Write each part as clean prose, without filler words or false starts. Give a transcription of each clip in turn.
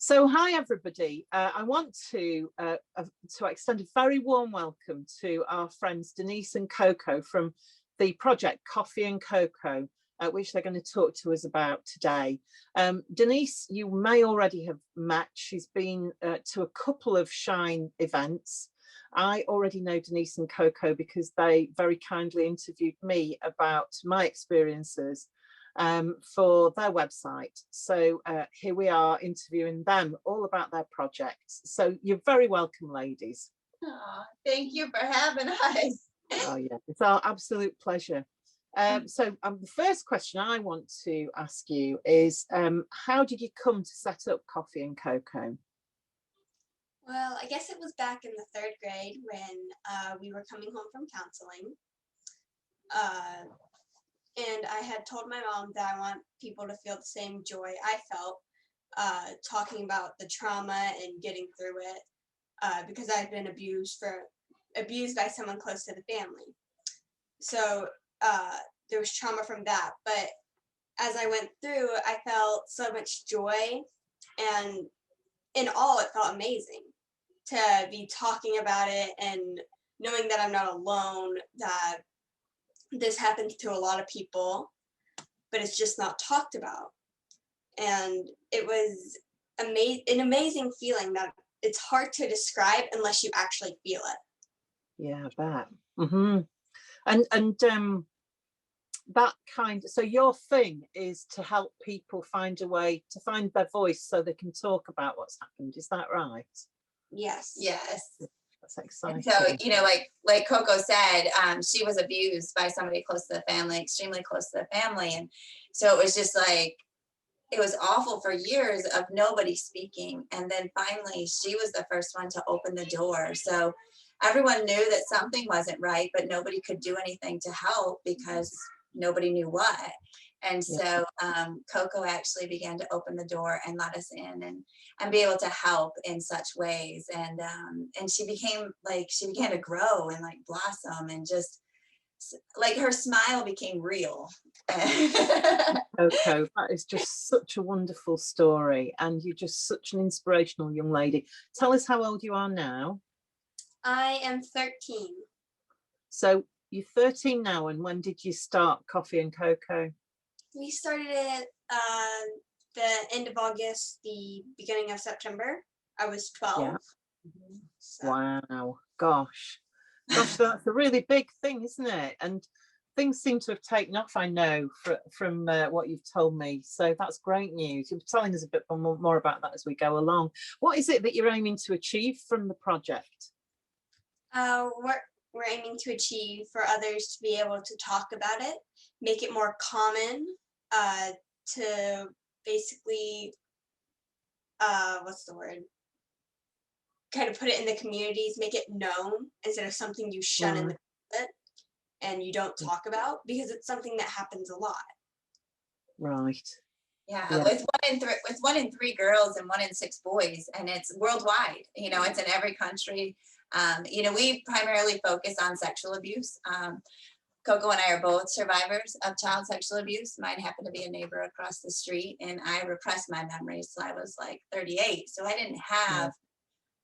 So, hi everybody. I want to extend a very warm welcome to our friends Denise and Cocoa from the project Coffee and Cocoa, which they're going to talk to us about today. Denise, you may already have met. She's been to a couple of Shine events. I already know Denise and Cocoa because they very kindly interviewed me about my experiences for their website. So here we are interviewing them all about their projects. So you're very welcome, ladies. Oh, thank you for having us. Oh yeah, it's our absolute pleasure. So the first question I want to ask you is, how did you come to set up Coffee and Cocoa? Well, I guess it was back in the third grade when we were coming home from counseling. And I had told my mom that I want people to feel the same joy I felt talking about the trauma and getting through it because I had been abused by someone close to the family. So there was trauma from that. But as I went through, I felt so much joy, and in all, it felt amazing to be talking about it and knowing that I'm not alone, that this happens to a lot of people, but it's just not talked about. And it was an amazing feeling that it's hard to describe unless you actually feel it. Yeah, I bet. Mm-hmm. And that so your thing is to help people find a way to find their voice so they can talk about what's happened. Is that right? Yes. That's exciting. And so, like Coco said, she was abused by somebody close to the family, extremely close to the family. And so it was just like, it was awful for years of nobody speaking. And then finally, she was the first one to open the door. So everyone knew that something wasn't right, but nobody could do anything to help because nobody knew what. And so Coco actually began to open the door and let us in and be able to help in such ways. And she began to grow and like blossom, and just like her smile became real. Coco, that is just such a wonderful story, and you're just such an inspirational young lady. Tell us how old you are now. I am 13. So you're 13 now, and when did you start Coffee and Cocoa? We started it the end of August, the beginning of September. I was 12. Yeah. Mm-hmm. So. Wow. Gosh, that's a really big thing, isn't it? And things seem to have taken off, I know, from what you've told me. So that's great news. You're telling us a bit more about that as we go along. What is it that you're aiming to achieve from the project? We're aiming to achieve for others to be able to talk about it, make it more common, to basically, what's the word? Kind of put it in the communities, make it known instead of something you shun in the closet and you don't talk about, because it's something that happens a lot. Right. Yeah. With one in three girls and 1 in 6 boys, and it's worldwide. It's in every country. We primarily focus on sexual abuse. Coco and I are both survivors of child sexual abuse. Mine happened to be a neighbor across the street, and I repressed my memories till I was like 38. So I didn't have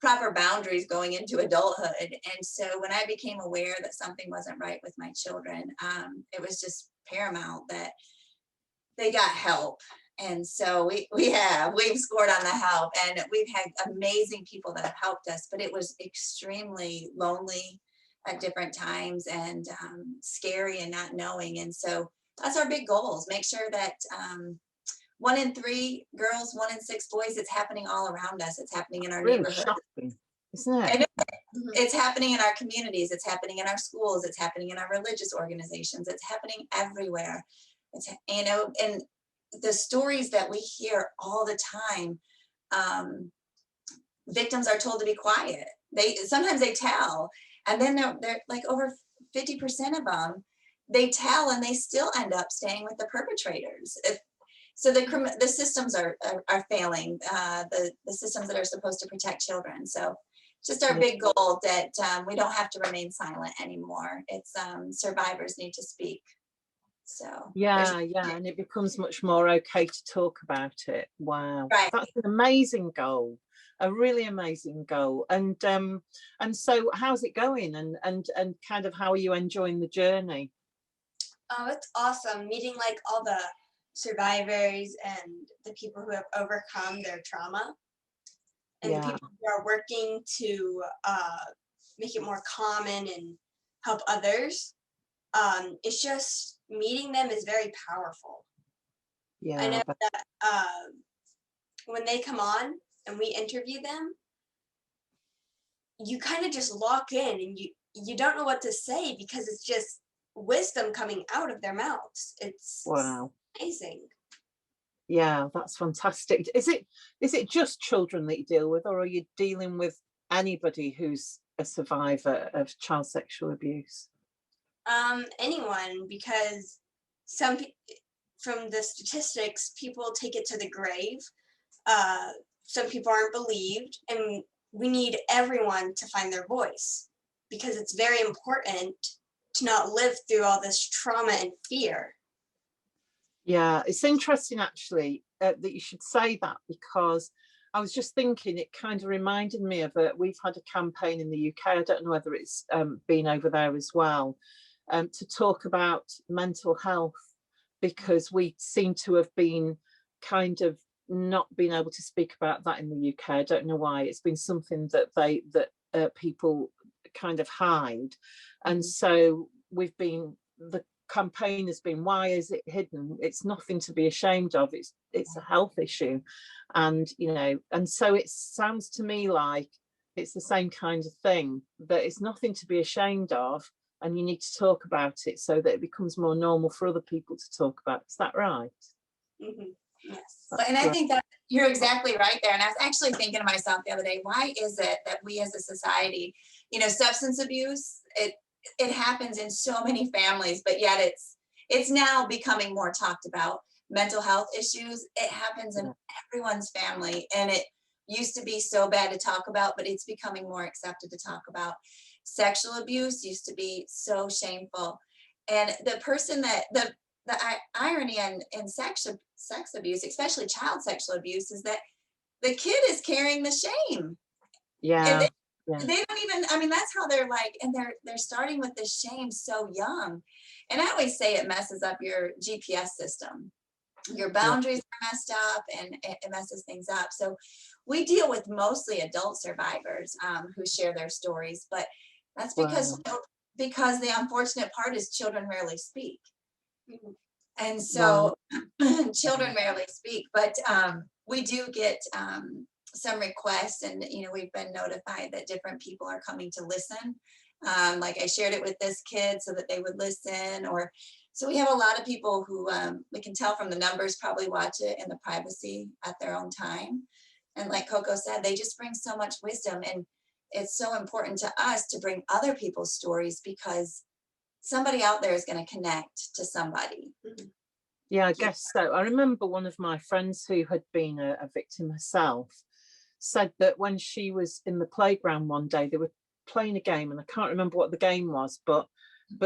proper boundaries going into adulthood. And so when I became aware that something wasn't right with my children, it was just paramount that they got help. And so we've scored on the help, and we've had amazing people that have helped us, but it was extremely lonely at different times, and scary and not knowing. And so that's our big goals. Make sure that 1 in 3 girls, 1 in 6 boys, it's happening all around us. It's happening in our neighborhood. Shocking, isn't it? It's happening in our communities. It's happening in our schools. It's happening in our religious organizations. It's happening everywhere. It's, and the stories that we hear all the time, victims are told to be quiet. Sometimes they tell, and then they're like over 50% of them, they tell and they still end up staying with the perpetrators. So the systems are failing, the systems that are supposed to protect children. So just our big goal that we don't have to remain silent anymore. It's survivors need to speak. So Yeah, and it becomes much more okay to talk about it. Wow, right. that's an amazing goal, a really amazing goal. And so how's it going? And kind of how are you enjoying the journey? Oh, it's awesome meeting like all the survivors and the people who have overcome their trauma and the Yeah, people who are working to make it more common and help others. It's just meeting them is very powerful. I yeah, know that when they come on and we interview them, you kind of just lock in and you don't know what to say because it's just wisdom coming out of their mouths. It's wow. amazing. Yeah, that's fantastic. Is it just children that you deal with, or are you dealing with anybody who's a survivor of child sexual abuse? Anyone, because some from the statistics, people take it to the grave. Uh, some people aren't believed, and we need everyone to find their voice because it's very important to not live through all this trauma and fear. Yeah, it's interesting actually that you should say that, because I was just thinking it kind of reminded me of we've had a campaign in the UK. I don't know whether it's been over there as well, to talk about mental health, because we seem to have been kind of not being able to speak about that in the UK. I don't know why. It's been something that people kind of hide, and so the campaign has been, why is it hidden? It's nothing to be ashamed of. It's a health issue, and and so it sounds to me like it's the same kind of thing, that it's nothing to be ashamed of, and you need to talk about it so that it becomes more normal for other people to talk about. Is that right? Mm-hmm. Yes. And I think that you're exactly right there. And I was actually thinking to myself the other day, why is it that we as a society, substance abuse, it happens in so many families, but yet it's now becoming more talked about. Mental health issues, it happens in everyone's family. And it used to be so bad to talk about, but it's becoming more accepted to talk about. Sexual abuse used to be so shameful. And the person that the irony in sex abuse, especially child sexual abuse, is that the kid is carrying the shame. And Yeah, they don't even, I mean, that's how they're like, and they're starting with this shame so young. And I always say it messes up your GPS system. Your boundaries are messed up, and it messes things up. So we deal with mostly adult survivors who share their stories, but that's because the unfortunate part is children rarely speak. And so children rarely speak, but we do get some requests, and we've been notified that different people are coming to listen. Like I shared it with this kid so that they would listen, or so we have a lot of people who we can tell from the numbers probably watch it in the privacy at their own time. And like Coco said, they just bring so much wisdom, and it's so important to us to bring other people's stories, because somebody out there is going to connect to somebody. Yeah, I guess so. I remember one of my friends who had been a victim herself said that when she was in the playground one day, they were playing a game, and I can't remember what the game was, but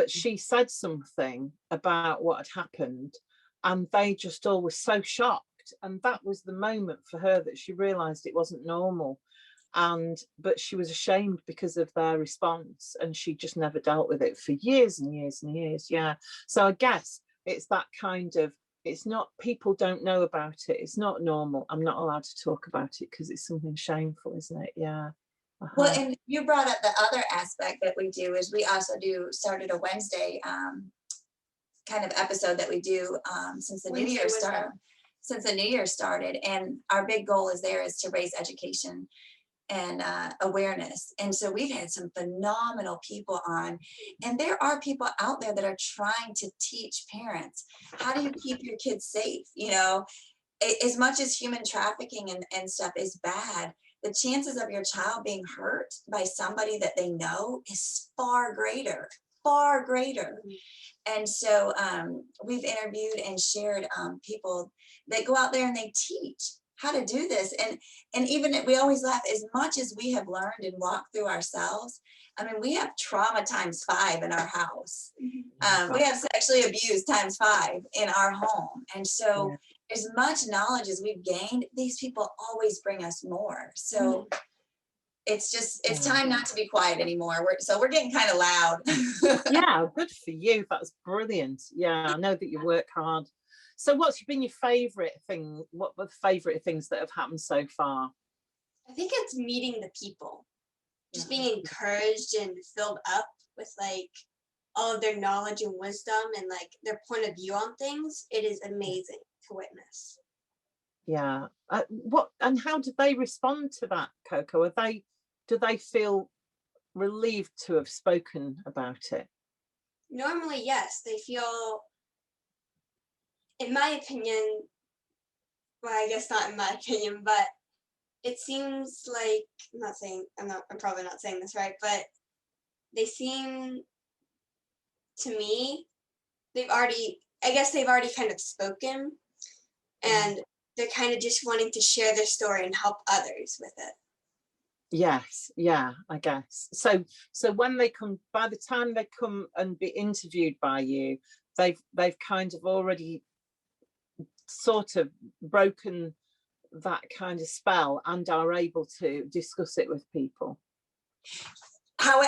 she said something about what had happened, and they just all were so shocked. And that was the moment for her that she realized it wasn't normal. But she was ashamed because of their response, and she just never dealt with it for years and years and years. Yeah. So I guess it's that kind of, it's not, people don't know about it, it's not normal, I'm not allowed to talk about it because it's something shameful, isn't it? Yeah. Well, and you brought up the other aspect that we do is we also started a Wednesday kind of episode that we do since the new year started. And our big goal is to raise education and awareness. And so we've had some phenomenal people on, and there are people out there that are trying to teach parents, how do you keep your kids safe? As much as human trafficking and stuff is bad, the chances of your child being hurt by somebody that they know is far greater. And so we've interviewed and shared people that go out there and they teach how to do this. And even we always laugh, as much as we have learned and walked through ourselves. I mean, we have trauma times 5 in our house. We have sexually abused times 5 in our home. And so as much knowledge as we've gained, these people always bring us more. So it's just, it's time not to be quiet anymore. We're getting kind of loud. Yeah, good for you. That's brilliant. Yeah, I know that you work hard. So what's been your favorite thing? What were the favorite things that have happened so far? I think it's meeting the people, just being encouraged and filled up with like all of their knowledge and wisdom and like their point of view on things. It is amazing to witness. Yeah. What and how do they respond to that, Coco? Do they feel relieved to have spoken about it? Normally, yes, they feel, in my opinion, well, I guess not in my opinion, but it seems like, I'm probably not saying this right, but they seem to me, I guess they've already kind of spoken, and they're kind of just wanting to share their story and help others with it. Yes, yeah, I guess. So when they come, by the time they come and be interviewed by you, they've kind of already sort of broken that kind of spell and are able to discuss it with people.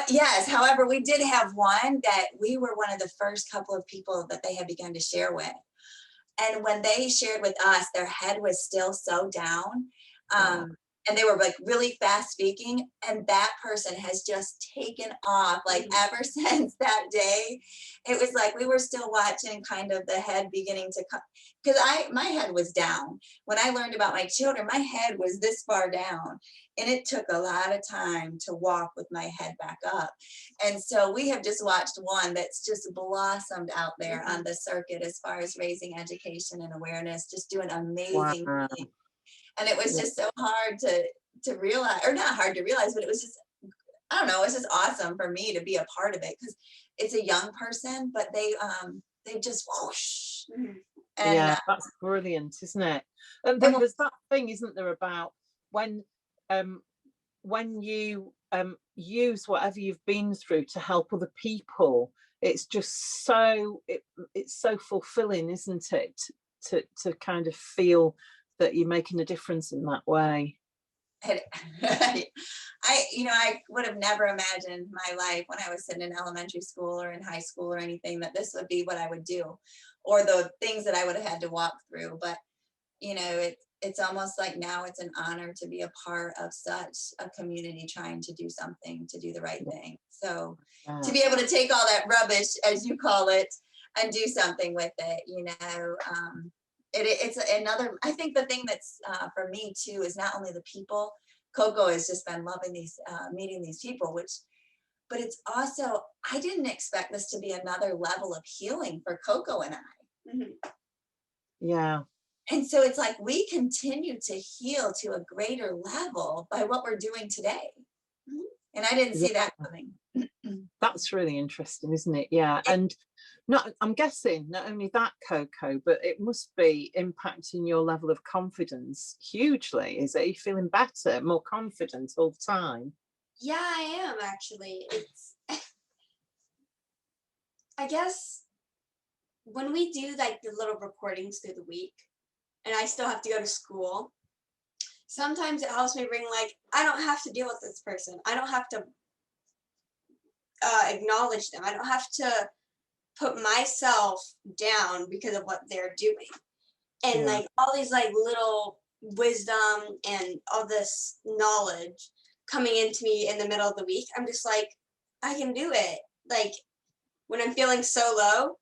Yes, however, we did have one that we were one of the first couple of people that they had begun to share with. And when they shared with us, their head was still so down. And they were like really fast speaking. And that person has just taken off like ever since that day. It was like we were still watching kind of the head beginning to come. Because my head was down. When I learned about my children, my head was this far down. And it took a lot of time to walk with my head back up. And so we have just watched one that's just blossomed out there on the circuit as far as raising education and awareness, just doing amazing things. And it was just so hard to realize, or not hard to realize, but it was just, I don't know, it's just awesome for me to be a part of it because it's a young person, but they just whoosh. And, yeah, that's brilliant, isn't it? And there's that thing, isn't there, about when you use whatever you've been through to help other people, it's just it's so fulfilling, isn't it, to kind of feel that you're making a difference in that way. I would have never imagined my life when I was sitting in elementary school or in high school or anything that this would be what I would do, or the things that I would have had to walk through. But it's almost like now it's an honor to be a part of such a community trying to do something, to do the right thing. So to be able to take all that rubbish, as you call it, and do something with it, it's another, I think the thing that's for me too is not only the people. Coco has just been loving meeting these people, but it's also, I didn't expect this to be another level of healing for Coco and I. Yeah. And so it's like we continue to heal to a greater level by what we're doing today. And I didn't see that coming. That's really interesting, isn't it? Yeah. And I'm guessing not only that, Coco, but it must be impacting your level of confidence hugely. Is it? Are you feeling better, more confident all the time? Yeah, I am actually. It's I guess when we do like the little recordings through the week and I still have to go to school, sometimes it helps me bring like, I don't have to deal with this person. I don't have to acknowledge them. I don't have to put myself down because of what they're doing. And like all these like little wisdom and all this knowledge coming into me in the middle of the week, I'm just like, I can do it. Like when I'm feeling so low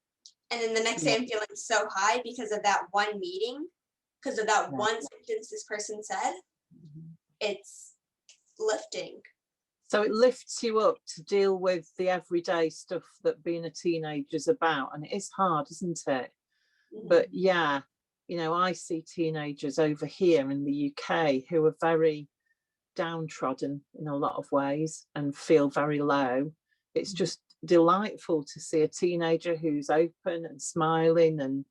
and then the next day I'm feeling so high because of that one meeting, because of that one sentence this person said, it's lifting. So it lifts you up to deal with the everyday stuff that being a teenager is about. And it is hard, isn't it? But yeah, I see teenagers over here in the UK who are very downtrodden in a lot of ways and feel very low. It's just delightful to see a teenager who's open and smiling and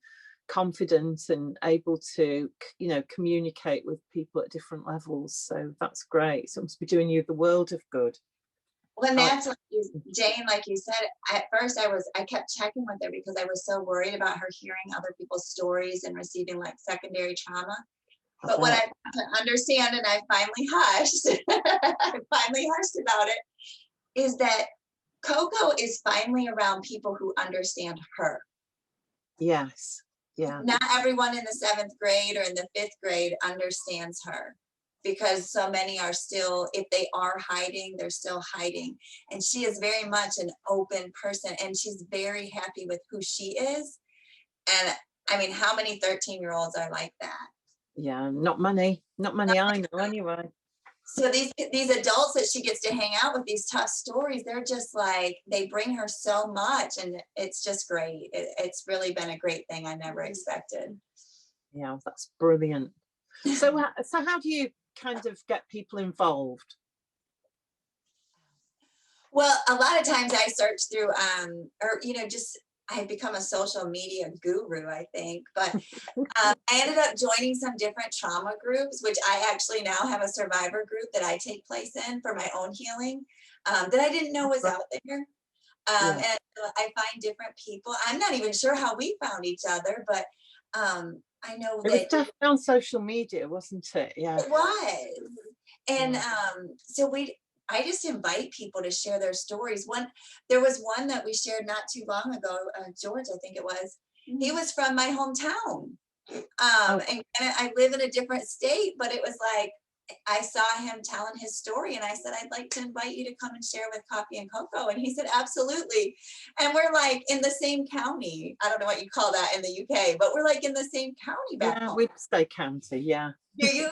confident and able to, you know, communicate with people at different levels. So that's great. So it must be doing you the world of good. Well, and that's like Jane, like you said, at first I kept checking with her because I was so worried about her hearing other people's stories and receiving like secondary trauma. But what I understand, and I finally hushed, I finally hushed about it, is that Coco is finally around people who understand her. Yes. Yeah. Not everyone in the 7th grade or in the 5th grade understands her, because so many are still, if they are hiding, they're still hiding. And she is very much an open person, and she's very happy with who she is. And I mean, how many 13-year-olds are like that? Yeah, not many I know anyway. So these adults that she gets to hang out with, these tough stories, they're just like, they bring her so much, and it's just great. It's really been a great thing I never expected. Yeah, that's brilliant. So how do you kind of get people involved? Well, a lot of times I search through, or, you know, just I've become a social media guru, I think. But I ended up joining some different trauma groups, which I actually now have a survivor group that I take place in for my own healing, that I didn't know was out there. And I find different people. I'm not even sure how we found each other, but I know it was definitely on social media, wasn't it? Yeah, it was. And so I just invite people to share their stories. There was one that we shared not too long ago, George, I think it was. He was from my hometown. And I live in a different state, but it was like, I saw him telling his story, and I said, I'd like to invite you to come and share with Coffee and Cocoa. And he said, absolutely. And we're like in the same county. I don't know what you call that in the UK, but we're like in the same county back home. we'd say county, yeah. Do you?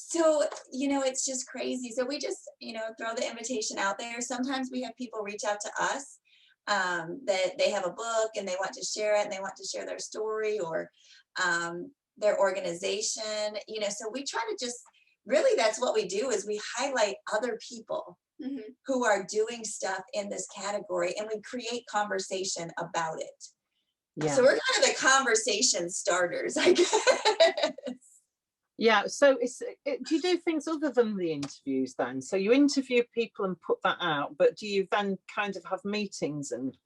So, you know, it's just crazy. So we just, you know, throw the invitation out there. Sometimes we have people reach out to us that they have a book and they want to share it, and they want to share their story or their organization, you know. So we try to just, really, that's what we do, is we highlight other people who are doing stuff in this category, and we create conversation about it. Yeah. So we're kind of the conversation starters, I guess. Yeah, so do you do things other than the interviews then? So you interview people and put that out, but do you then kind of have meetings and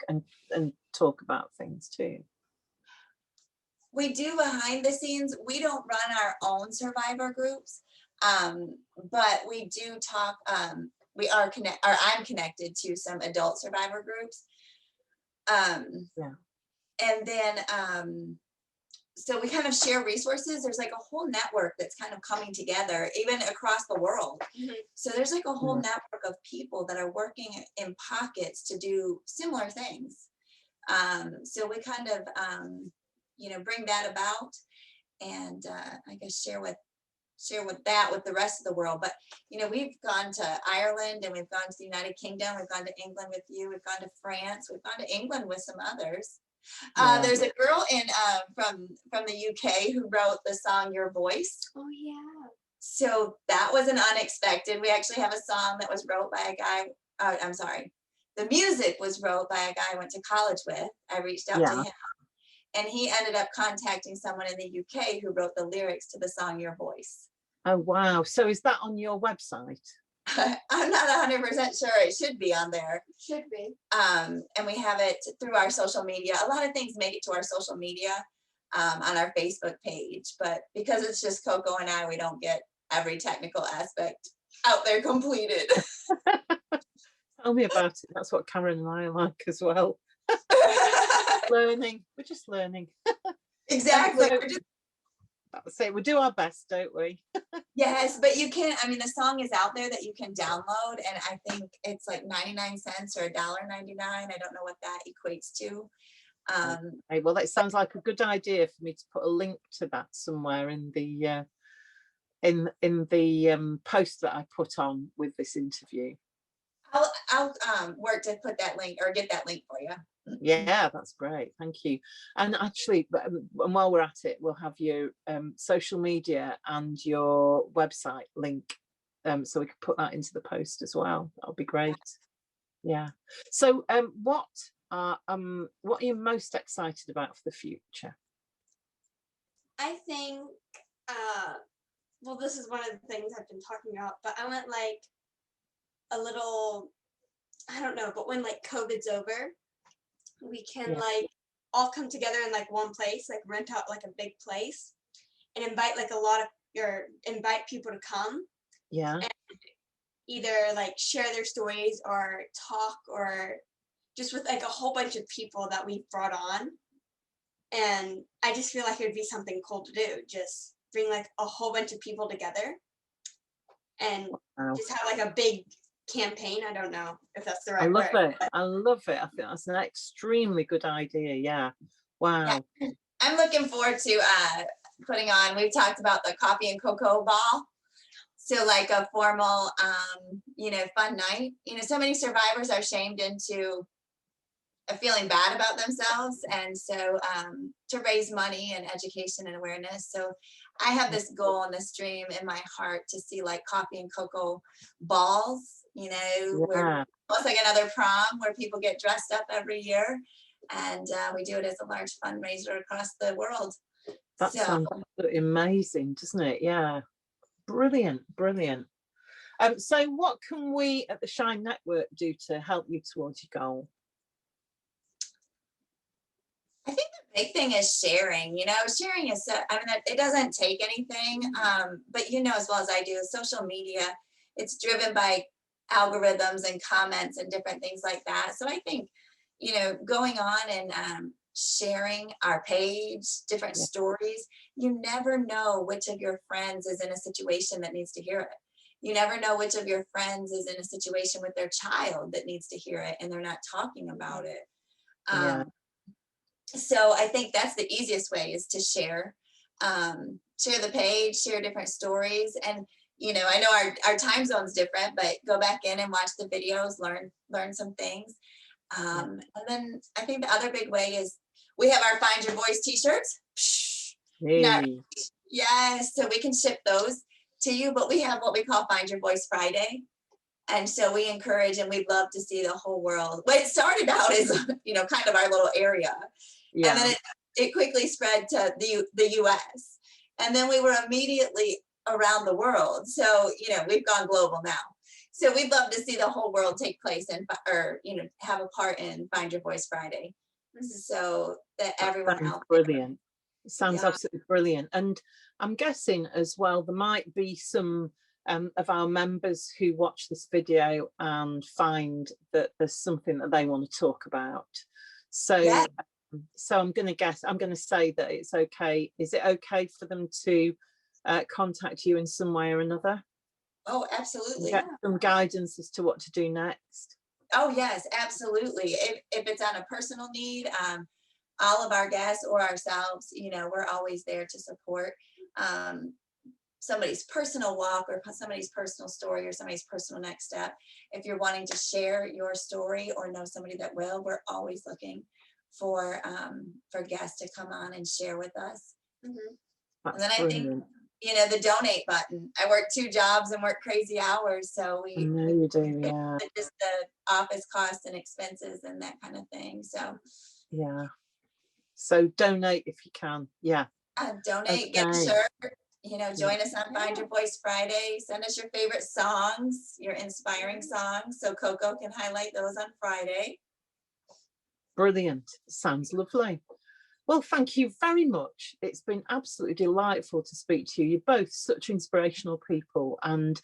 talk about things too? We do behind the scenes. We don't run our own survivor groups, but we do talk. I'm connected to some adult survivor groups. And then so we kind of share resources. There's like a whole network that's kind of coming together, even across the world. So there's like a whole network of people that are working in pockets to do similar things. So we kind of, you know, bring that about, and I guess share with the rest of the world. But, you know, we've gone to Ireland, and we've gone to the United Kingdom. We've gone to England with you. We've gone to France. We've gone to England with some others. There's a girl in from the UK who wrote the song Your Voice. Oh yeah. So that was an unexpected. We actually have a song that was wrote by a guy. I'm sorry. The music was wrote by a guy I went to college with. I reached out to him, and he ended up contacting someone in the UK who wrote the lyrics to the song Your Voice. Oh wow. So is that on your website? I'm not 100% sure. It should be on there. Should be. And we have it through our social media. A lot of things make it to our social media on our Facebook page, but because it's just Coco and I, we don't get every technical aspect out there completed. Tell me about it. That's what Karen and I are like as well. Learning. We're just learning. Exactly. So we do our best, don't we? Yes, but you can, I mean, the song is out there that you can download, and I think it's like 99 cents or $1.99. I don't know what that equates to. Okay, well, that sounds like a good idea for me to put a link to that somewhere in the post that I put on with this interview. I'll work to put that link or get that link for you. Yeah, that's great. Thank you. And actually, and while we're at it, we'll have your social media and your website link, so we can put that into the post as well. That'll be great. Yeah. So what are you most excited about for the future? I think, well, this is one of the things I've been talking about, but I want like a little, I don't know, but when like COVID's over, we can like all come together in like one place, like rent out like a big place and invite like invite people to come. Yeah. And either like share their stories or talk, or just with like a whole bunch of people that we've brought on. And I just feel like it would be something cool to do. Just bring like a whole bunch of people together and just have like a big campaign. I don't know if that's the right word. I love it. I love it. I think that's an extremely good idea. Yeah. Wow. Yeah. I'm looking forward to putting on, we've talked about the coffee and cocoa ball. So like a formal, fun night. So many survivors are shamed into feeling bad about themselves. And so to raise money and education and awareness. So I have this goal and this dream in my heart to see like coffee and cocoa balls, where almost like another prom where people get dressed up every year. And we do it as a large fundraiser across the world. That sounds absolutely amazing, doesn't it? Yeah. Brilliant, brilliant. So what can we at the Shine Network do to help you towards your goal? I think the big thing is sharing. Sharing is, it doesn't take anything, but as well as I do, social media, it's driven by algorithms and comments and different things like that. So I think, going on and sharing our page, different stories, you never know which of your friends is in a situation that needs to hear it. You never know which of your friends is in a situation with their child that needs to hear it and they're not talking about it. So I think that's the easiest way, is to share the page, share different stories. And, I know our time zone's different, but go back in and watch the videos, learn some things. And then I think the other big way is we have our Find Your Voice t-shirts. Hey. Yes, so we can ship those to you, but we have what we call Find Your Voice Friday. And so we encourage, and we'd love to see the whole world. Well, it started out as, kind of our little area. Yeah. And then it quickly spread to the US. And then we were immediately around the world. So, we've gone global now. So we'd love to see the whole world take place have a part in Find Your Voice Friday. So that everyone else. Brilliant. It sounds absolutely brilliant. And I'm guessing as well, there might be some of our members who watch this video and find that there's something that they want to talk about. So, so I'm going to say that it's okay. Is it okay for them to contact you in some way or another? Oh, absolutely. Get some guidance as to what to do next. Oh, yes, absolutely. If it's on a personal need, all of our guests or ourselves, we're always there to support somebody's personal walk or somebody's personal story or somebody's personal next step. If you're wanting to share your story or know somebody that will, we're always looking for guests to come on and share with us. And then I think, the donate button. I work 2 jobs and work crazy hours, so we know you do, just the office costs and expenses and that kind of thing. So so donate if you can. Donate, get a shirt, join us on Find Your Voice Friday. Send us your favorite songs, your inspiring songs, so Coco can highlight those on Friday. Brilliant. Sounds lovely. Well, thank you very much. It's been absolutely delightful to speak to you. You're both such inspirational people, and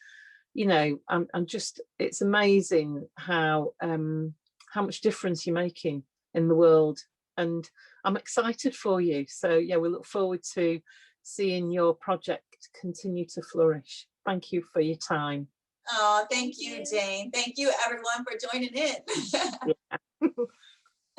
I'm just, it's amazing how much difference you're making in the world, and I'm excited for you. So we look forward to seeing your project continue to flourish. Thank you for your time. Oh, thank you, Jane. Thank you, everyone, for joining in.